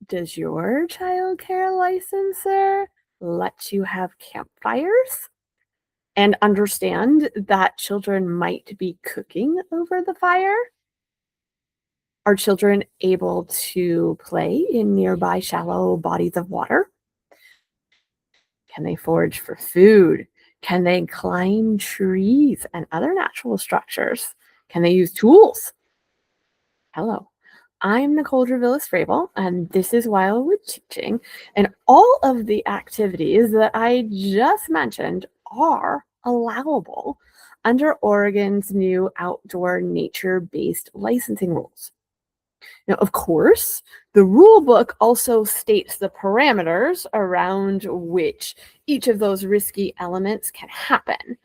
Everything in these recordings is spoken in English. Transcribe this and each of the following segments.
Does your childcare licensor let you have campfires and understand that children might be cooking over the fire? Are children able to play in nearby shallow bodies of water? Can they forage for food? Can they climb trees and other natural structures? Can they use tools? Hello. I'm Nicole Dravilla-Strabel, and this is Wildwood Teaching. And all of the activities that I just mentioned are allowable under Oregon's new outdoor nature-based licensing rules. Now, of course, the rule book also states the parameters around which each of those risky elements can happen.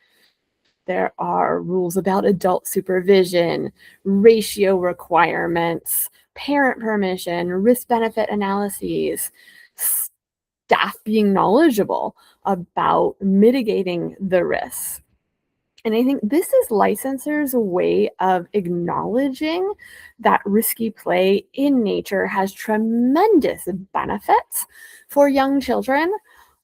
There are rules about adult supervision, ratio requirements, parent permission, risk benefit analyses, staff being knowledgeable about mitigating the risks. And I think this is licensors' way of acknowledging that risky play in nature has tremendous benefits for young children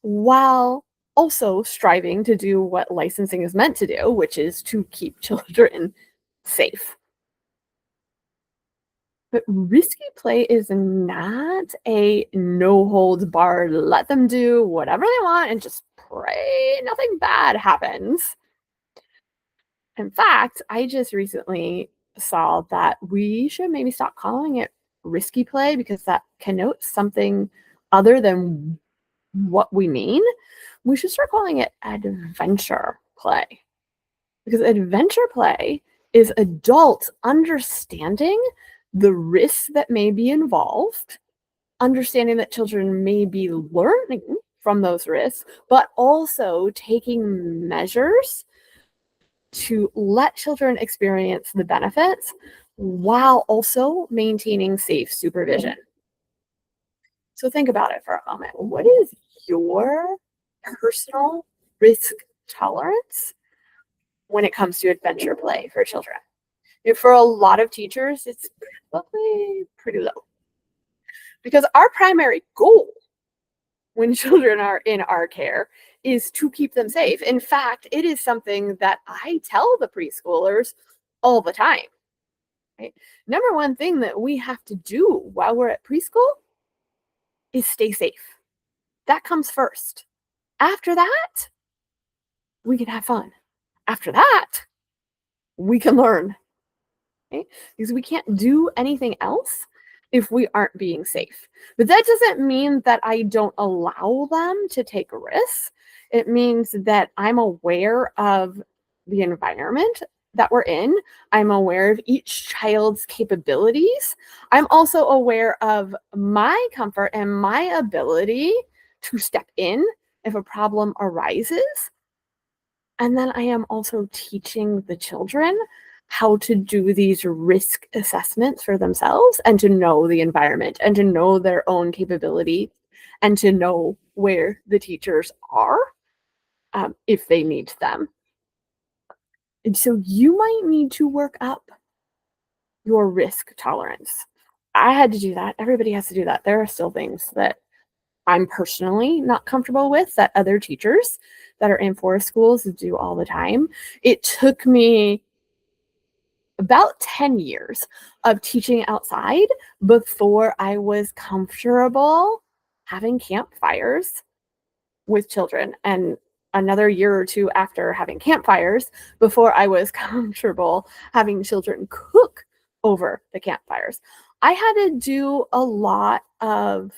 while also striving to do what licensing is meant to do, which is to keep children safe. But risky play is not a no holds barred, let them do whatever they want and just pray nothing bad happens. In fact, I just recently saw that we should maybe stop calling it risky play because that connotes something other than what we mean. We should start calling it adventure play because adventure play is adults understanding the risks that may be involved, understanding that children may be learning from those risks, but also taking measures to let children experience the benefits while also maintaining safe supervision. So think about it for a moment. What is your personal risk tolerance when it comes to adventure play for children? For a lot of teachers, it's probably pretty low because our primary goal when children are in our care is to keep them safe. In fact, it is something that I tell the preschoolers all the time. Right? Number one thing that we have to do while we're at preschool is stay safe. That comes first. After that, we can have fun. After that, we can learn. Okay? Because we can't do anything else if we aren't being safe. But that doesn't mean that I don't allow them to take risks. It means that I'm aware of the environment that we're in. I'm aware of each child's capabilities. I'm also aware of my comfort and my ability to step in if a problem arises. And then I am also teaching the children how to do these risk assessments for themselves and to know the environment and to know their own capability and to know where the teachers are if they need them. And so you might need to work up your risk tolerance. I had to do that. Everybody has to do that. There are still things that I'm personally not comfortable with that other teachers that are in forest schools do all the time. It took me about 10 years of teaching outside before I was comfortable having campfires with children, and another year or two after having campfires before I was comfortable having children cook over the campfires. I had to do a lot of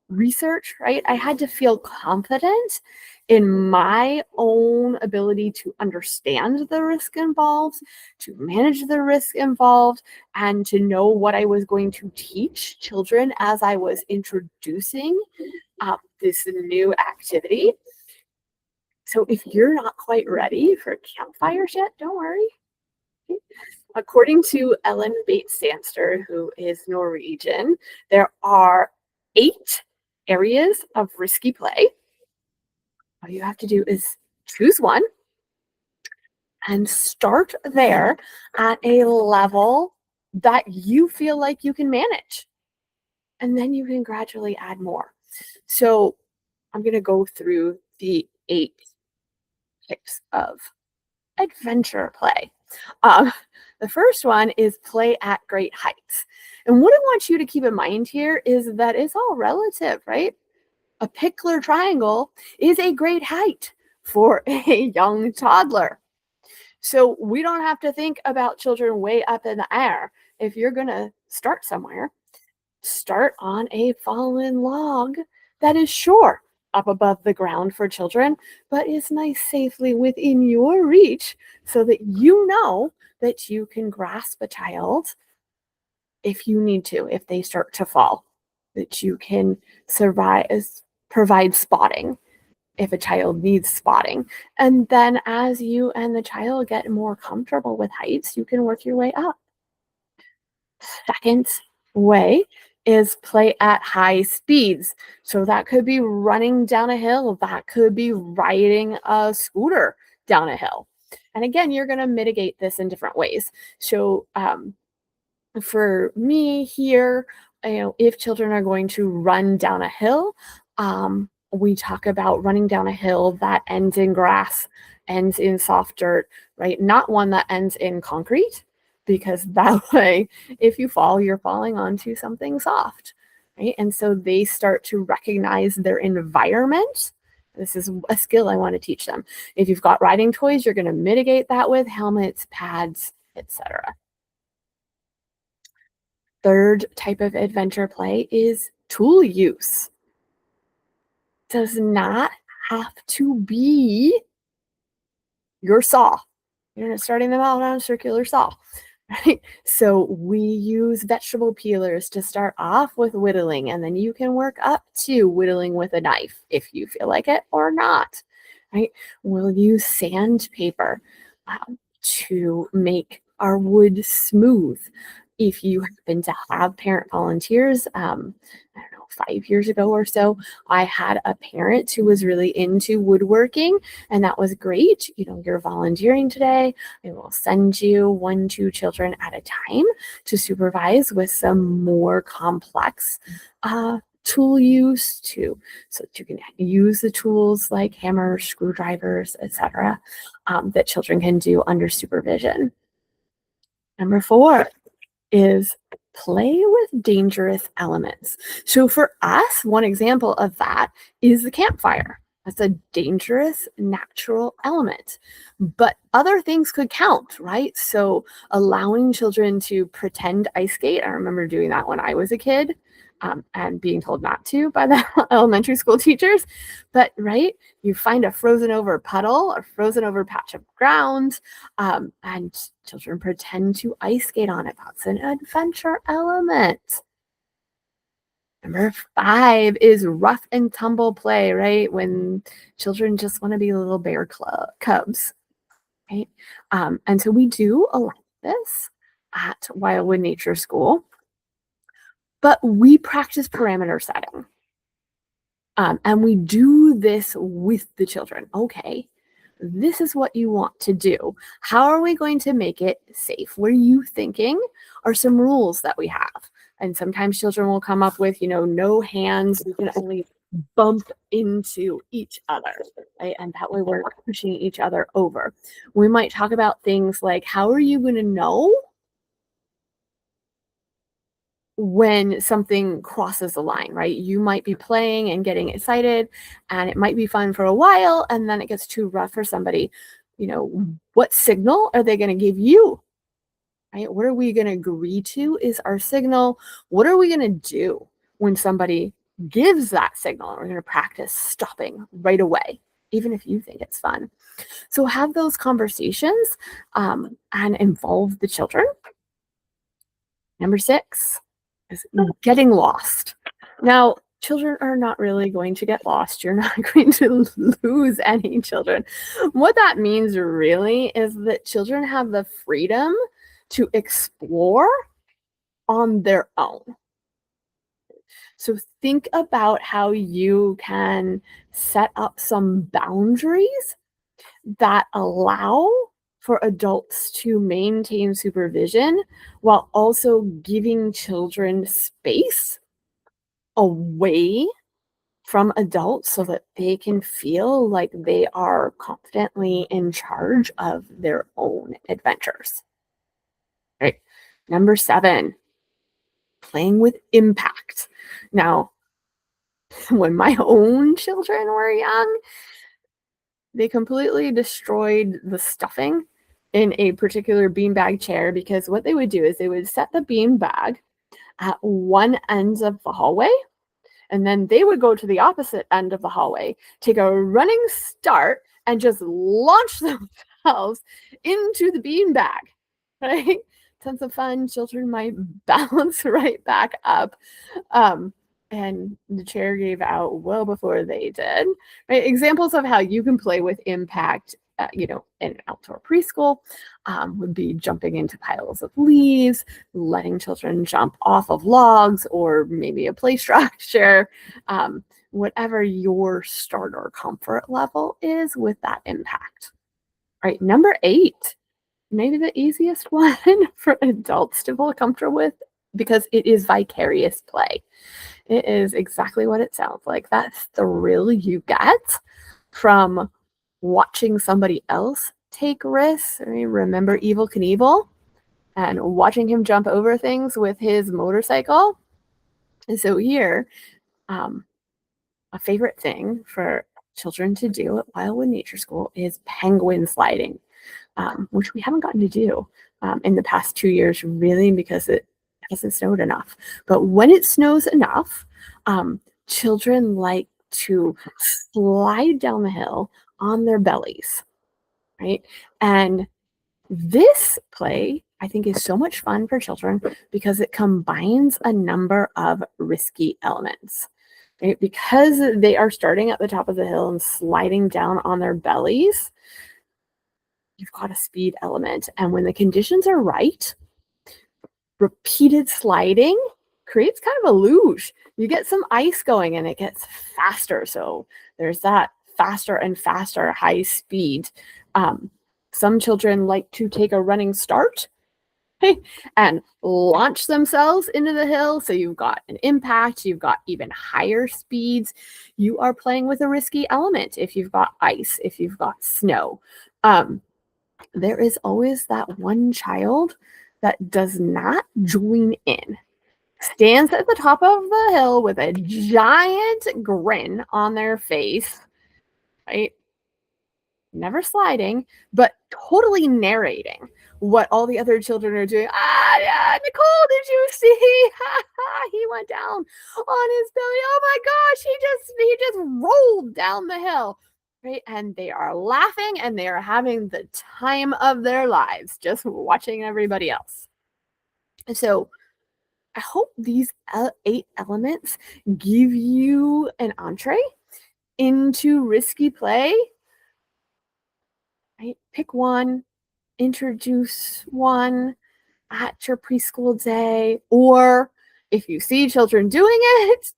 research, right? I had to feel confident in my own ability to understand the risk involved, to manage the risk involved, and to know what I was going to teach children as I was introducing this new activity. So if you're not quite ready for campfires yet, don't worry. According to Ellen Bates-Sandster, who is Norwegian, there are 8 areas of risky play. All you have to do is choose one and start there at a level that you feel like you can manage. and then you can gradually add more. So I'm going to go through the 8 types of adventure play. Um, the first one is play at great heights. And what I want you to keep in mind here is that it's all relative, right? A pickler triangle is a great height for a young toddler. So we don't have to think about children way up in the air. If you're going to start somewhere, start on a fallen log that is sure up above the ground for children, but is nice safely within your reach so that you know that you can grasp a child if you need to, if they start to fall, that you can survive, provide spotting if a child needs spotting. And then as you and the child get more comfortable with heights, you can work your way up. Second way is play at high speeds. So that could be running down a hill, that could be riding a scooter down a hill. And again, you're going to mitigate this in different ways. So, for me here, if children are going to run down a hill, we talk about running down a hill that ends in grass, ends in soft dirt, right? Not one that ends in concrete, because that way, if you fall, you're falling onto something soft, right? And so they start to recognize their environment. This is a skill I want to teach them. If you've got riding toys, you're going to mitigate that with helmets, pads, etc. Third type of adventure play is tool use. Does not have to be your saw. You're not starting them out on a circular saw, right? So we use vegetable peelers to start off with whittling, and then you can work up to whittling with a knife if you feel like it or not, right? We'll use sandpaper to make our wood smooth. If you happen to have parent volunteers, I don't know, 5 years ago or so, I had a parent who was really into woodworking, and that was great. You're volunteering today. I will send you 1, 2 children at a time to supervise with some more complex tool use too, so that you can use the tools like hammers, screwdrivers, etc., that children can do under supervision. Number 4 is play with dangerous elements. So for us, one example of that is the campfire. That's a dangerous natural element. But other things could count, right? So allowing children to pretend ice skate. I remember doing that when I was a kid, and being told not to by the elementary school teachers. But, right, you find a frozen over puddle or frozen over patch of ground, and children pretend to ice skate on it. That's an adventure element. Number 5 is rough and tumble play, right? When children just want to be little bear cubs, right? And so we do allow this at Wildwood Nature School, but we practice parameter setting. And we do this with the children. Okay, this is what you want to do. How are we going to make it safe? What are you thinking are some rules that we have? And sometimes children will come up with, no hands. We can only bump into each other, right? And that way we're pushing each other over. We might talk about things like, how are you going to know when something crosses the line, right? You might be playing and getting excited, and it might be fun for a while, and then it gets too rough for somebody. What signal are they going to give you, right? What are we going to agree to is our signal? What are we going to do when somebody gives that signal? We're going to practice stopping right away, even if you think it's fun. So have those conversations, and involve the children. Number 6 is getting lost. Now, children are not really going to get lost. You're not going to lose any children. What that means really is that children have the freedom to explore on their own. So think about how you can set up some boundaries that allow for adults to maintain supervision while also giving children space away from adults so that they can feel like they are confidently in charge of their own adventures. Right. Number 7, playing with impact. Now, when my own children were young, they completely destroyed the stuffing in a particular beanbag chair because what they would do is they would set the beanbag at one end of the hallway, and then they would go to the opposite end of the hallway, take a running start, and just launch themselves into the beanbag, right? Tons of fun. Children might bounce right back up. Um, and the chair gave out well before they did. Right? Examples of how you can play with impact, in an outdoor preschool would be jumping into piles of leaves, letting children jump off of logs or maybe a play structure, whatever your starter comfort level is with that impact. Right. Number 8, maybe the easiest one for adults to feel comfortable with because it is vicarious play. It is exactly what it sounds like. That thrill you get from watching somebody else take risks. I mean, remember Evil Knievel and watching him jump over things with his motorcycle? And so here, um, a favorite thing for children to do at Wildwood Nature School is penguin sliding, which we haven't gotten to do in the past 2 years, really, because it hasn't snowed enough. But when it snows enough, children like to slide down the hill on their bellies, right? And this play, I think, is so much fun for children because it combines a number of risky elements. Right? Because they are starting at the top of the hill and sliding down on their bellies, you've got a speed element. And when the conditions are right, repeated sliding creates kind of a luge. You get some ice going and it gets faster. So there's that faster and faster high speed. Some children like to take a running start and launch themselves into the hill. So you've got an impact, you've got even higher speeds. You are playing with a risky element if you've got ice, if you've got snow. There is always that one child that does not join in, stands at the top of the hill with a giant grin on their face, right? Never sliding, but totally narrating what all the other children are doing. Ah, yeah, Nicole, did you see? He went down on his belly. Oh my gosh, he just rolled down the hill. Right? And they are laughing and they are having the time of their lives just watching everybody else. And so I hope these 8 elements give you an entree into risky play. Right? Pick one, introduce one at your preschool day, or if you see children doing it,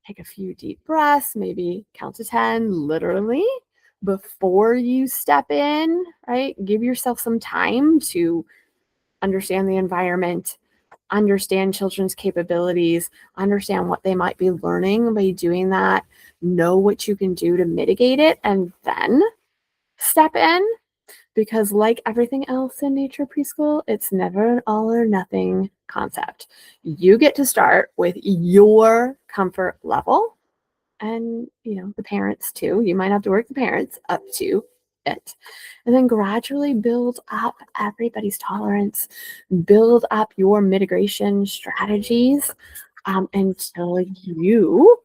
take a few deep breaths, maybe count to 10 literally before you step in, right? Give yourself some time to understand the environment, understand children's capabilities, understand what they might be learning by doing that, know what you can do to mitigate it, and then step in. Because, like everything else in nature preschool, it's never an all or nothing concept. You get to start with your comfort level, and the parents too. You might have to work the parents up to it, and then gradually build up everybody's tolerance, build up your mitigation strategies until you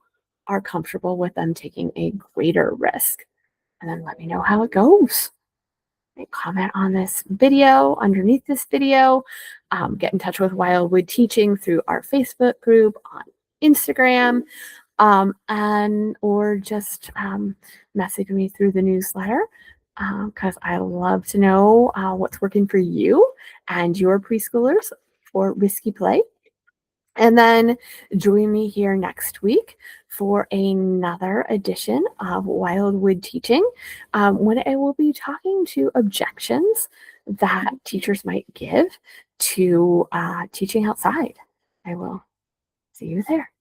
are comfortable with them taking a greater risk. And then let me know how it goes. Comment on this video, underneath this video. Get in touch with Wildwood Teaching through our Facebook group, on Instagram, or just message me through the newsletter, because I love to know what's working for you and your preschoolers for risky play. And then join me here next week for another edition of Wildwood Teaching, when I will be talking to objections that teachers might give to teaching outside. I will see you there.